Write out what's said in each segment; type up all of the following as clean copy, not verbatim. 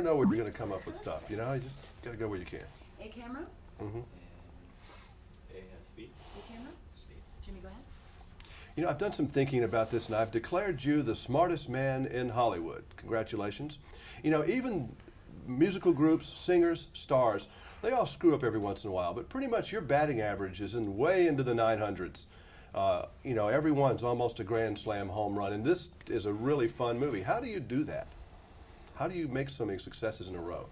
know where you're going to come up with stuff. You know, you just got to go where you can. A camera. Mm-hmm. Speed. A camera. Speed. Jimmy, go ahead. You know, I've done some thinking about this, and I've declared you the smartest man in Hollywood. Congratulations. You know, even musical groups, singers, stars, they all screw up every once in a while, but pretty much your batting average is in way into the 900s. You know, everyone's almost a grand slam home run, and this is a really fun movie. How do you do that? How do you make so many successes in a row?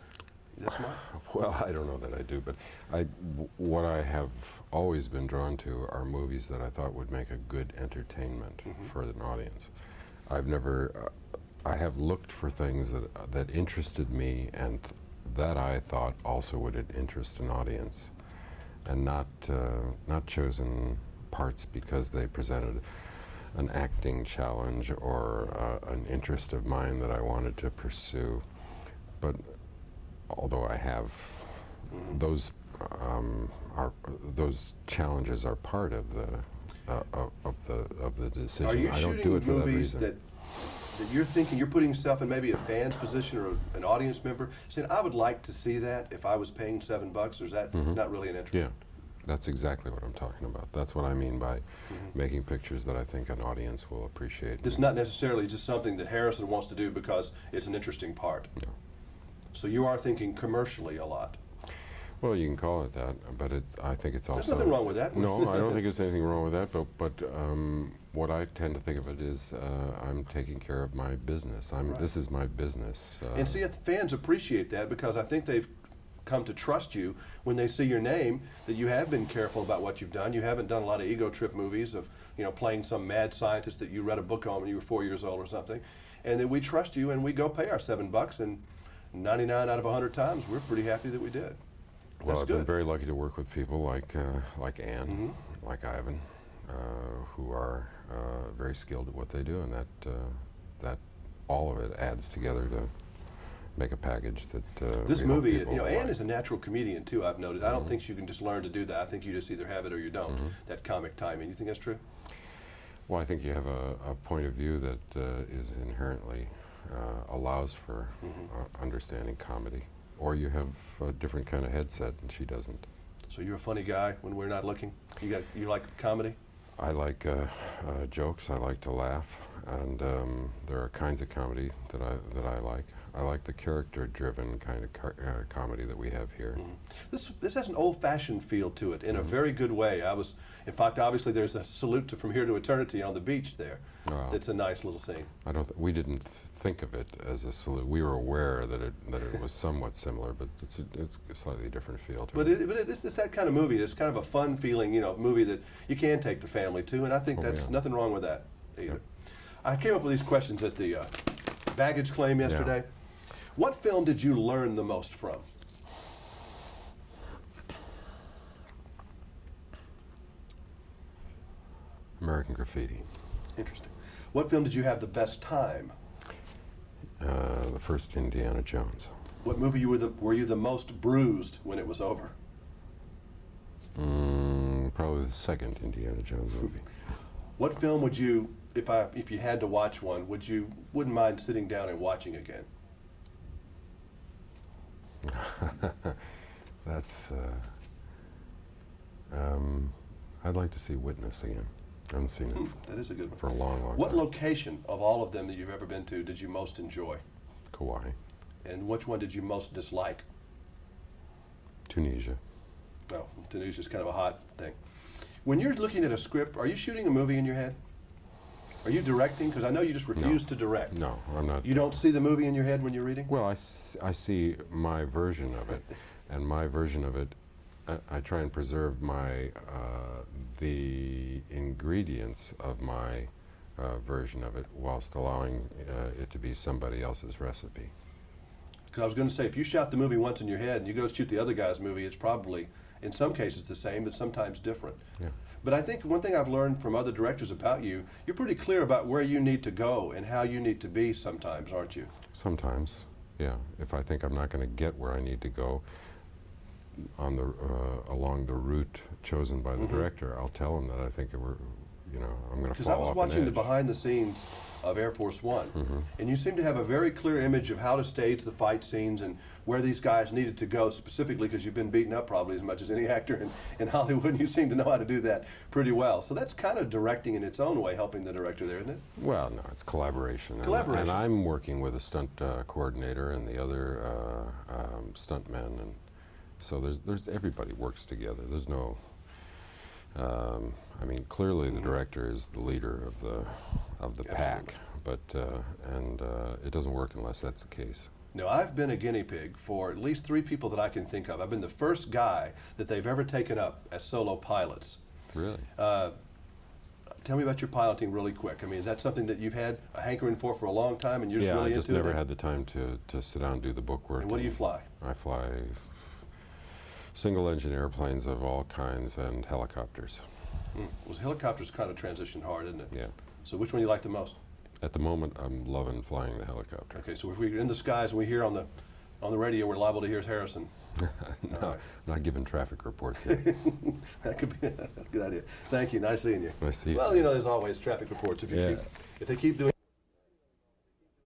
Is that smart? Well, I don't know that I do, but what I have always been drawn to are movies that I thought would make a good entertainment for an audience. I've never, I have looked for things that interested me and that I thought also would interest an audience, and not chosen parts because they presented an acting challenge or an interest of mine that I wanted to pursue. But although I have those challenges are part of the decision. Are you I don't shooting do it for that movies reason. that you're thinking you're putting yourself in maybe a fan's position or an audience member, saying, "I would like to see that if I was paying $7," or is that not really an interest? Yeah, that's exactly what I'm talking about. That's what I mean by making pictures that I think an audience will appreciate. It's not necessarily just something that Harrison wants to do because it's an interesting part. No. So you are thinking commercially a lot. Well, you can call it that, but I think it's also... There's nothing wrong with that. No, I don't think there's anything wrong with that, but what I tend to think of it is I'm taking care of my business. Right. This is my business. And see, fans appreciate that because I think they've come to trust you when they see your name, that you have been careful about what you've done. You haven't done a lot of ego trip movies of, you know, playing some mad scientist that you read a book on when you were 4 years old or something. And that we trust you and we go pay our $7, and 99 out of 100 times we're pretty happy that we did. Well, That's I've good. been very lucky to work with people like Ann, like Ivan, who are very skilled at what they do, and that all of it adds together to make a package that This we hope movie, people you know, will Ann like. is a natural comedian too, I've noticed. I don't think you can just learn to do that. I think you just either have it or you don't, that comic timing. You think that's true? Well, I think you have a point of view that is inherently allows for understanding comedy. Or you have a different kind of headset, and she doesn't. So you're a funny guy when we're not looking? You like comedy? I like jokes. I like to laugh, and there are kinds of comedy that I like. I like the character-driven kind of comedy that we have here. This has an old-fashioned feel to it in a very good way. In fact, obviously there's a salute to From Here to Eternity on the beach there. Wow. It's a nice little scene. We didn't think of it as a salute. We were aware that it was somewhat similar, but it's a slightly different feel to it. But it's that kind of movie. It's kind of a fun feeling, you know, movie that you can take the family to, and I think that's nothing wrong with that either. Yep. I came up with these questions at the baggage claim yesterday. What film did you learn the most from? American Graffiti. Interesting. What film did you have the best time? The first Indiana Jones. What movie were you the most bruised when it was over? Probably the second Indiana Jones movie. What film would you, if you had to watch one, wouldn't mind sitting down and watching again? That's. I'd like to see Witness again. I haven't seen it That is a good one. for a long, long What time. location of all of them that you've ever been to did you most enjoy? Kauai, And which one did you most dislike? Tunisia. Well, Tunisia's kind of a hot thing. When you're looking at a script, are you shooting a movie in your head? Are you directing? Because I know you just refuse to direct. No, I'm not. You don't see the movie in your head when you're reading? Well, I see my version of it, and my version of it, I try and preserve the ingredients of my version of it, whilst allowing it to be somebody else's recipe. Because I was going to say, if you shot the movie once in your head and you go shoot the other guy's movie, it's probably, in some cases, the same, but sometimes different. Yeah. But I think one thing I've learned from other directors about you, you're pretty clear about where you need to go and how you need to be sometimes, aren't you? Sometimes, yeah. If I think I'm not going to get where I need to go on along the route chosen by the director, I'll tell him that I think you know, I'm going to Because fall I off was an watching the edge. behind the scenes of Air Force One, and you seem to have a very clear image of how to stage the fight scenes and where these guys needed to go specifically, because you've been beaten up probably as much as any actor in Hollywood, and you seem to know how to do that pretty well. So that's kind of directing in its own way, helping the director there, isn't it? Well, no, it's collaboration. Collaboration. And I'm working with a stunt coordinator and the other stunt men, and so there's everybody works together. There's no, I mean, clearly the director is the leader of the pack, but and it doesn't work unless that's the case. No, I've been a guinea pig for at least 3 people that I can think of. I've been the first guy that they've ever taken up as solo pilots. Really? Tell me about your piloting really quick. I mean, is that something that you've had a hankering for a long time, and you're just really I just into never it? had the time to sit down and do the book work. And what do you fly? I fly single-engine airplanes of all kinds and helicopters. Well, helicopters kind of transition hard, isn't it? Yeah. So which one do you like the most? At the moment, I'm loving flying the helicopter. Okay, so if we're in the skies and we hear on the radio, we're liable to hear Harrison. No, All right. I'm not giving traffic reports yet. That could be a good idea. Thank you. Nice seeing you. Nice to see you. Well, you know, there's always traffic reports if you Yeah. if they keep doing